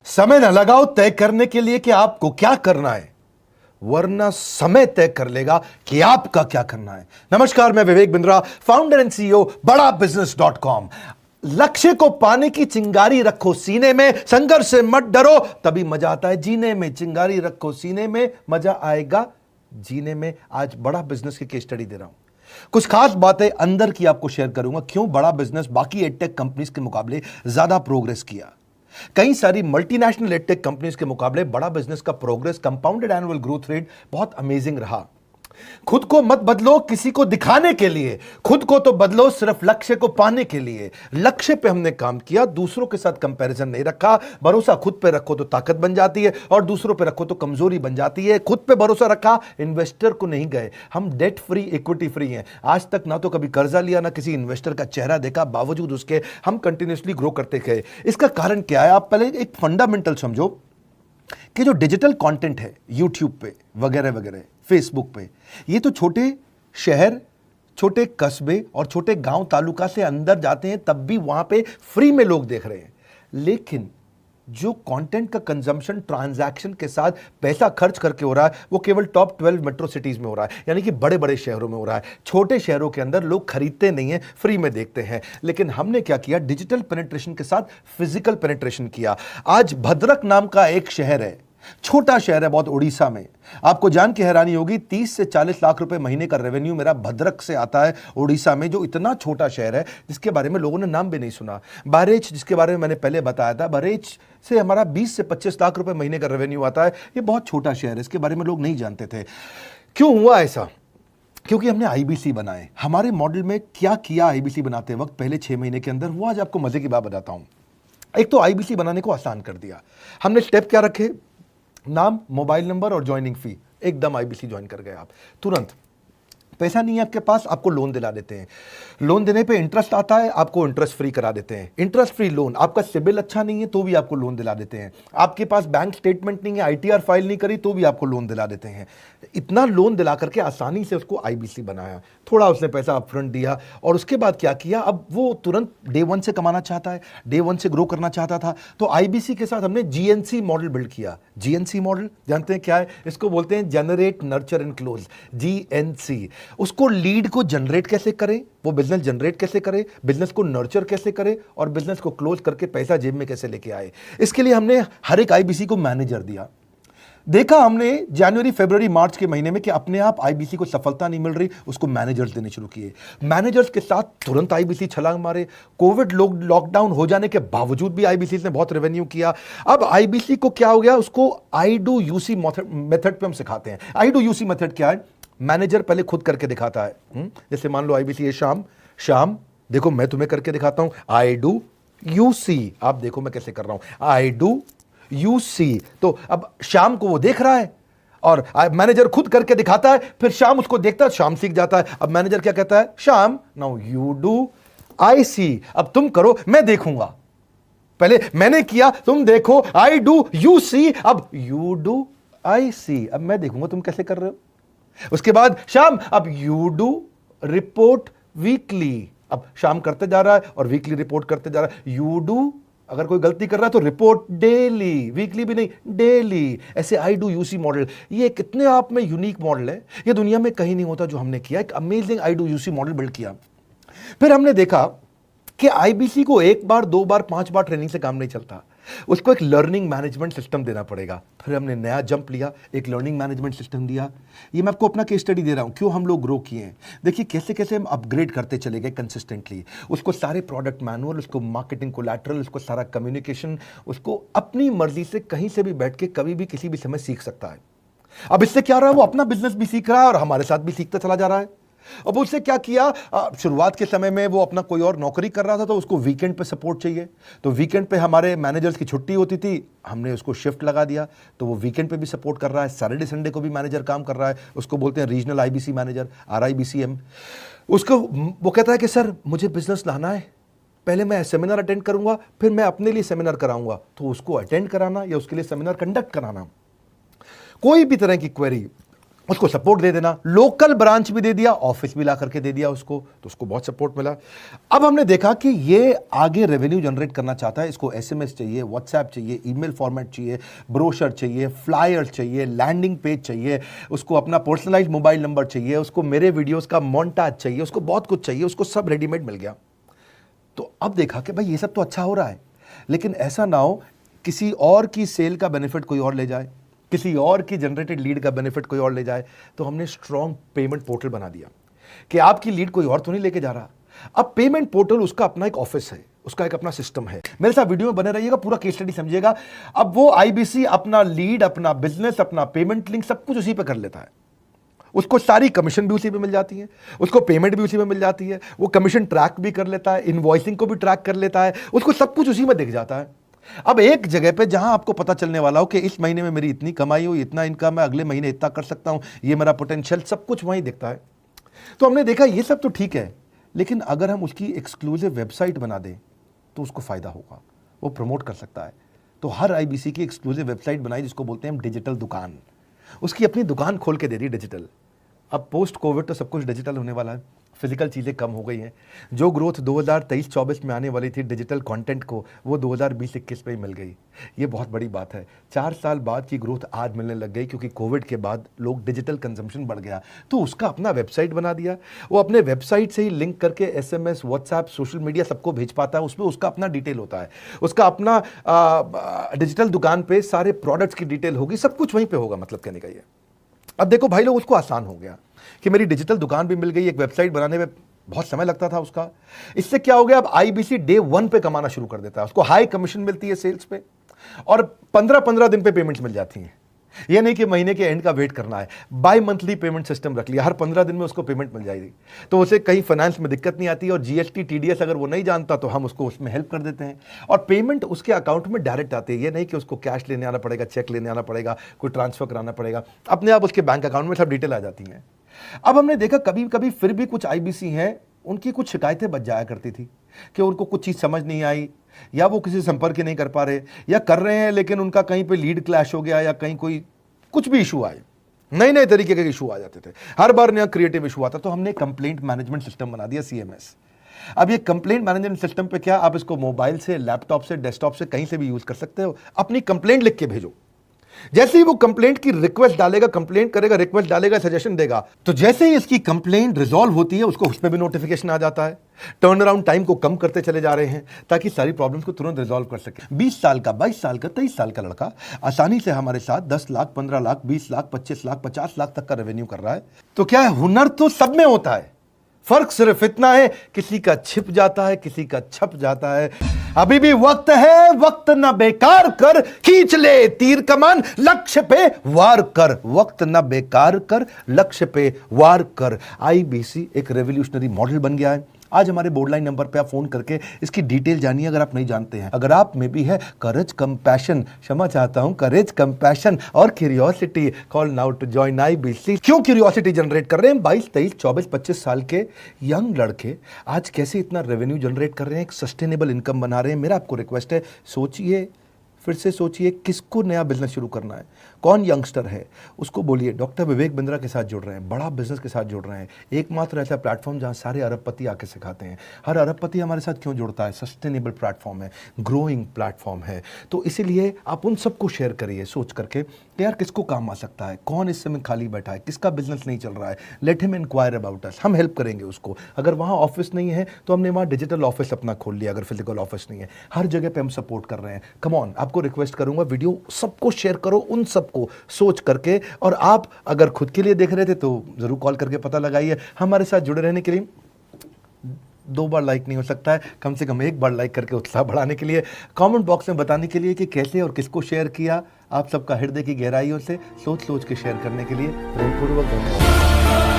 समय न लगाओ तय करने के लिए कि आपको क्या करना है, वरना समय तय कर लेगा कि आपका क्या करना है। नमस्कार, मैं Vivek Bindra, founder and CEO बड़ा बिजनेस.com। लक्ष्य को पाने की चिंगारी रखो सीने में, संघर्ष से मत डरो, तभी मजा आता है जीने में। चिंगारी रखो सीने में, मजा आएगा जीने में। आज बड़ा बिजनेस की केस स्टडी दे रहा हूं, कुछ खास बातें अंदर की आपको शेयर करूंगा, क्यों बड़ा बिजनेस बाकी एडटेक कंपनीज के मुकाबले ज्यादा प्रोग्रेस किया। कई सारी मल्टीनेशनल एडटेक कंपनीज के मुकाबले बड़ा बिजनेस का progress, compounded annual growth rate बहुत अमेजिंग रहा। खुद को मत बदलो किसी को दिखाने के लिए, खुद को तो बदलो सिर्फ लक्ष्य को पाने के लिए। लक्ष्य पे हमने काम किया, दूसरों के साथ कंपैरिजन नहीं रखा। भरोसा खुद पे रखो तो ताकत बन जाती है, और दूसरों पे रखो तो कमजोरी बन जाती है। खुद पे भरोसा रखा, इन्वेस्टर को नहीं गए। हम डेट फ्री, इक्विटी फ्री हैं। आज तक ना तो कभी कर्जा लिया, ना किसी इन्वेस्टर का चेहरा देखा, बावजूद उसके हम कंटिन्यूसली ग्रो करते गए। इसका कारण क्या है? आप पहले एक फंडामेंटल समझो कि जो डिजिटल कंटेंट है यूट्यूब पे वगैरह वगैरह, फेसबुक पे, ये तो छोटे शहर, छोटे कस्बे और छोटे गांव तालुका से अंदर जाते हैं, तब भी वहां पे फ्री में लोग देख रहे हैं। लेकिन जो कंटेंट का कंजम्पशन ट्रांजैक्शन के साथ पैसा खर्च करके हो रहा है, वो केवल टॉप 12 मेट्रो सिटीज में हो रहा है, यानी कि बड़े बड़े शहरों में हो रहा है। छोटे शहरों के अंदर लोग खरीदते नहीं हैं, फ्री में देखते हैं। लेकिन हमने क्या किया? डिजिटल पेनिट्रेशन के साथ फिजिकल पेनिट्रेशन किया। आज भद्रक नाम का एक शहर है, छोटा शहर है बहुत, उड़ीसा में। आपको जान के हैरानी होगी, 30 से 40 लाख रुपए महीने का रेवेन्यू मेरा भद्रक से आता है, उड़ीसा में, जो इतना छोटा शहर है जिसके बारे में लोगों ने नाम भी नहीं सुना। बहरेच, जिसके बारे में मैंने पहले बताया था, बहरेच से हमारा 20 से 25 लाख रुपए महीने का रेवेन्यू आता है। ये बहुत छोटा शहर है, इसके बारे में लोग नहीं जानते थे। क्यों हुआ ऐसा? क्योंकि हमने आईबीसी बनाए। हमारे मॉडल में क्या किया आईबीसी बनाते वक्त, पहले 6 महीने के अंदर हुआ। आज आपको मजे की बात बताता हूं। एक तो आईबीसी बनाने को आसान कर दिया हमने। स्टेप क्या रखे? नाम, मोबाइल नंबर और ज्वाइनिंग फी। एकदम आईबीसी ज्वाइन कर गए आप तुरंत। पैसा नहीं है आपके पास, आपको लोन दिला देते हैं। लोन देने पे इंटरेस्ट आता है, आपको इंटरेस्ट फ्री करा देते हैं। Interest free loan. आपका सिबिल अच्छा नहीं है तो भी आपको लोन दिला देते हैं। आपके पास बैंक स्टेटमेंट नहीं है, आईटीआर फाइल नहीं करी तो भी आपको लोन दिला देते हैं। इतना लोन दिला करके आसानी से उसको आईबीसी बनाया। थोड़ा उसने पैसा अपफ्रंट दिया, और उसके बाद क्या किया? अब वो तुरंत डे 1 से कमाना चाहता है, डे 1 से ग्रो करना चाहता था। तो आईबीसी के साथ हमने जीएनसी मॉडल बिल्ड किया। जीएनसी मॉडल जानते हैं क्या है? इसको बोलते हैं generate, nurture and close, GNC. उसको लीड को जनरेट कैसे करें, वो बिजनेस जनरेट कैसे करे, बिजनेस को नर्चर कैसे करे, और बिजनेस को क्लोज करके पैसा जेब में कैसे लेके आए। इसके लिए हमने हर एक आईबीसी को मैनेजर दिया। देखा हमने जनवरी, फरवरी, मार्च के महीने में कि अपने आप आईबीसी को सफलता नहीं मिल रही, उसको मैनेजर्स देने शुरू किए। मैनेजर्स के साथ तुरंत आईबीसी छलांग मारे। कोविड लॉकडाउन हो जाने के बावजूद भी आईबीसी ने बहुत रेवेन्यू किया। अब आईबीसी को क्या हो गया? उसको आई डू यूसी मेथड पे हम सिखाते हैं। आई डू यूसी मेथड क्या है? मैनेजर पहले खुद करके दिखाता है। जैसे मान लो आईबीसी है शाम, देखो मैं तुम्हें करके दिखाता हूं, आई डू यूसी। आप देखो मैं कैसे कर रहा हूं, आई डू यूसी। तो अब शाम को वो देख रहा है, और मैनेजर खुद करके दिखाता है, फिर शाम उसको देखता है, शाम सीख जाता है। अब मैनेजर क्या कहता है? शाम, नाउ यू डू आई सी। अब तुम करो, मैं देखूंगा। पहले मैंने किया, तुम देखो, आई डू यू सी, अब यू डू आई सी। अब मैं देखूंगा तुम कैसे कर रहे हो। उसके बाद शाम, अब यू डू रिपोर्ट वीकली। अब शाम करते जा रहा है और वीकली रिपोर्ट करते जा रहा है। यू डू, अगर कोई गलती कर रहा है तो रिपोर्ट डेली, वीकली भी नहीं, डेली। ऐसे आई डू यूसी मॉडल, ये कितने आप में यूनिक मॉडल है, ये दुनिया में कहीं नहीं होता जो हमने किया। एक amazing I do UC model build किया। फिर हमने देखा कि आईबीसी को 1 बार, 2 बार, 5 बार ट्रेनिंग से काम नहीं चलता, उसको एक लर्निंग मैनेजमेंट सिस्टम देना पड़ेगा। फिर हमने नया जंप लिया, एक लर्निंग मैनेजमेंट सिस्टम दिया। ये मैं आपको अपना केस स्टडी दे रहा हूं, क्यों हम लोग ग्रो किए हैं। देखिए कैसे कैसे हम अपग्रेड करते चले गए कंसिस्टेंटली। उसको सारे प्रोडक्ट मैनुअल, उसको मार्केटिंग कोलैटरल, उसको सारा कम्युनिकेशन, उसको अपनी मर्जी से कहीं से भी बैठ के कभी भी किसी भी समय सीख सकता है। अब इससे क्या रहा है? वो अपना बिजनेस भी सीख रहा है और हमारे साथ भी सीखता चला जा रहा है। अब उससे क्या किया? शुरुआत के समय में वो अपना कोई और नौकरी कर रहा था, तो उसको वीकेंड पे सपोर्ट चाहिए। तो वीकेंड पे हमारे मैनेजर्स की छुट्टी होती थी, हमने उसको शिफ्ट लगा दिया, तो वो वीकेंड पे भी सपोर्ट कर रहा है। सैटरडे संडे को भी मैनेजर काम कर रहा है। उसको बोलते हैं रीजनल आईबीसी मैनेजर, RIBCM। उसको वो कहता है कि सर मुझे बिजनेस लाना है, पहले मैं सेमिनार अटेंड करूंगा, फिर मैं अपने लिए सेमिनार कराऊंगा। तो उसको अटेंड कराना या उसके लिए सेमिनार कंडक्ट कराना, कोई भी तरह की क्वेरी उसको सपोर्ट दे देना, लोकल ब्रांच भी दे दिया, ऑफिस भी ला करके दे दिया उसको, तो उसको बहुत सपोर्ट मिला। अब हमने देखा कि ये आगे रेवेन्यू जनरेट करना चाहता है, इसको एसएमएस चाहिए, व्हाट्सएप चाहिए, ईमेल फॉर्मेट चाहिए, ब्रोशर चाहिए, फ्लायर चाहिए, लैंडिंग पेज चाहिए, उसको अपना पर्सनलाइज्ड मोबाइल नंबर चाहिए, उसको मेरे वीडियोस का मोन्टाज चाहिए, उसको बहुत कुछ चाहिए, उसको सब रेडीमेड मिल गया। तो अब देखा कि भाई ये सब तो अच्छा हो रहा है, लेकिन ऐसा ना हो किसी और की सेल का बेनिफिट कोई और ले जाए, किसी और की जनरेटेड लीड का बेनिफिट कोई और ले जाए। तो हमने स्ट्रॉन्ग पेमेंट पोर्टल बना दिया कि आपकी लीड कोई और तो नहीं लेके जा रहा। अब पेमेंट पोर्टल उसका अपना एक ऑफिस है, उसका एक अपना सिस्टम है। मेरे साथ वीडियो में बने रहिएगा, पूरा केस स्टडी समझिएगा। अब वो आईबीसी अपना लीड, अपना बिजनेस, अपना पेमेंट लिंक सब कुछ उसी पे कर लेता है। उसको सारी कमीशन भी उसी पे मिल जाती है, उसको पेमेंट भी उसी में मिल जाती है, वो कमीशन ट्रैक भी कर लेता है, इनवॉइसिंग को भी ट्रैक कर लेता है, उसको सब कुछ उसी में दिख जाता है। अब एक जगह पे जहां आपको पता चलने वाला हो कि इस महीने में मेरी इतनी कमाई हो, इतना इनकम है, अगले महीने इतना कर सकता हूं, ये मेरा पोटेंशियल, सब कुछ वहीं दिखता है। तो हमने देखा ये सब तो ठीक है, लेकिन अगर हम उसकी एक्सक्लूसिव वेबसाइट बना दें तो उसको फायदा होगा, वो प्रमोट कर सकता है। तो हर आईबीसी की एक्सक्लूसिव वेबसाइट बनाई, जिसको बोलते हैं हम डिजिटल दुकान। उसकी अपनी दुकान खोल के दे दी डिजिटल। अब पोस्ट कोविड तो सब कुछ डिजिटल होने वाला है, फिजिकल चीज़ें कम हो गई हैं। जो ग्रोथ 2023-24 में आने वाली थी डिजिटल कंटेंट को, वो 2020-21 में ही मिल गई। ये बहुत बड़ी बात है। 4 साल बाद की ग्रोथ आज मिलने लग गई, क्योंकि कोविड के बाद लोग डिजिटल कंजम्पशन बढ़ गया। तो उसका अपना वेबसाइट बना दिया, वो अपने वेबसाइट से ही लिंक करके एसएमएस, व्हाट्सएप, सोशल मीडिया सबको भेज पाता है। उसमें उसका अपना डिटेल होता है, उसका अपना डिजिटल दुकान पे सारे प्रोडक्ट्स की डिटेल होगी, सब कुछ वहीं पर होगा। मतलब कहने का ये, अब देखो भाई लोग, उसको आसान हो गया कि मेरी डिजिटल दुकान भी मिल गई। एक वेबसाइट बनाने में बहुत समय लगता था उसका। इससे क्या हो गया, अब आईबीसी डे 1 पे कमाना शुरू कर देता है। उसको हाई कमीशन मिलती है सेल्स पे, और 15-15 दिन पे पेमेंट्स मिल जाती हैं। ये नहीं कि महीने के एंड का वेट करना है, बाई मंथली पेमेंट सिस्टम रख लिया, हर 15 दिन में उसको पेमेंट मिल जाएगी। तो उसे कहीं फाइनेंस में दिक्कत नहीं आती, और जीएसटी, टीडीएस अगर वो नहीं जानता तो हम उसको उसमें हेल्प कर देते हैं, और पेमेंट उसके अकाउंट में डायरेक्ट आती है। ये नहीं कि उसको कैश लेने आना पड़ेगा, चेक लेने आना पड़ेगा, कोई ट्रांसफर कराना पड़ेगा, अपने आप उसके बैंक अकाउंट में सब डिटेल आ जाती हैं। अब हमने देखा कभी कभी फिर भी कुछ आईबीसी हैं, उनकी कुछ शिकायतें बच जाया करती थी कि उनको कुछ चीज़ समझ नहीं आई, या वो किसी संपर्क नहीं कर पा रहे, या कर रहे हैं लेकिन उनका कहीं पे लीड क्लैश हो गया, या कहीं कोई कुछ भी इशू आए, नए नए तरीके के इशू आ जाते थे, हर बार नया क्रिएटिव इशू आता। तो हमने कंप्लेंट मैनेजमेंट सिस्टम बना दिया, सीएमएस। अब ये कंप्लेंट मैनेजमेंट सिस्टम पे क्या, आप इसको मोबाइल से, लैपटॉप से, डेस्कटॉप से, कहीं से भी यूज कर सकते हो। अपनी कंप्लेंट लिख के भेजो, जैसे ही वो कंप्लेंट की रिक्वेस्ट डालेगा, कंप्लेंट करेगा, रिक्वेस्ट डालेगा, सजेशन देगा, तो जैसे ही इसकी कंप्लेंट रिजॉल्व होती है उसको उस पर भी नोटिफिकेशन आ जाता है। टर्न अराउंड टाइम को कम करते चले जा रहे हैं, ताकि सारी प्रॉब्लम्स को तुरंत रिजॉल्व कर सके। 20 साल का, 22 साल का, 23 साल का लड़का आसानी से हमारे साथ 10 लाख, 15 लाख, 20 लाख, 25 लाख, 50 लाख तक का रेवेन्यू कर रहा है। तो क्या है, हुनर तो सब में होता है, फर्क सिर्फ इतना है किसी का छिप जाता है, किसी का छप जाता है। अभी भी वक्त है, वक्त न बेकार कर, खींच ले तीर कमान, लक्ष्य पे वार कर। वक्त न बेकार कर, लक्ष्य पे वार कर। आईबीसी एक रेवोल्यूशनरी मॉडल बन गया है। आज हमारे बोर्ड लाइन नंबर पे आप फोन करके इसकी डिटेल जानिए, अगर आप नहीं जानते हैं। अगर आप में भी है करेज, कंपैशन, क्षमा चाहता हूं, करेज, कंपैशन और curiosity, call now to join IBC. क्यों क्यूरियोसिटी जनरेट कर रहे हैं? 22, 23, 24, 25 साल के यंग लड़के आज कैसे इतना रेवेन्यू जनरेट कर रहे हैं, एक सस्टेनेबल इनकम बना रहे हैं। मेरा आपको रिक्वेस्ट है, सोचिए, फिर से सोचिए, किसको नया बिजनेस शुरू करना है, कौन यंगस्टर है, उसको बोलिए डॉक्टर विवेक बिंद्रा के साथ जुड़ रहे हैं, बड़ा बिजनेस के साथ जुड़ रहे हैं। एकमात्र ऐसा प्लेटफॉर्म जहां सारे अरबपति आके सिखाते हैं। हर अरबपति हमारे साथ क्यों जुड़ता है? सस्टेनेबल प्लेटफॉर्म है, ग्रोइंग प्लेटफॉर्म है। तो इसीलिए आप उन सबको शेयर करिए सोच करके कि यार किसको काम आ सकता है, कौन इस समय खाली बैठा है, किसका बिजनेस नहीं चल रहा है, let him inquire about us, हम हेल्प करेंगे उसको। अगर वहाँ ऑफिस नहीं है तो हमने वहाँ डिजिटल ऑफिस अपना खोल लिया, अगर फिजिकल ऑफिस नहीं है, हर जगह पे हम सपोर्ट कर रहे हैं। कम ऑन, आपको रिक्वेस्ट करूंगा, वीडियो सबको शेयर करो, उन सबको सोच करके। और आप अगर खुद के लिए देख रहे थे तो जरूर कॉल करके पता लगाइए। हमारे साथ जुड़े रहने के लिए 2 बार लाइक नहीं हो सकता है, कम से कम 1 बार लाइक करके उत्साह बढ़ाने के लिए, कमेंट बॉक्स में बताने के लिए कि कैसे और किसको शेयर किया। आप सबका हृदय की गहराइयों से सोच सोच के शेयर करने के लिए प्रेमपूर्वक धन्यवाद।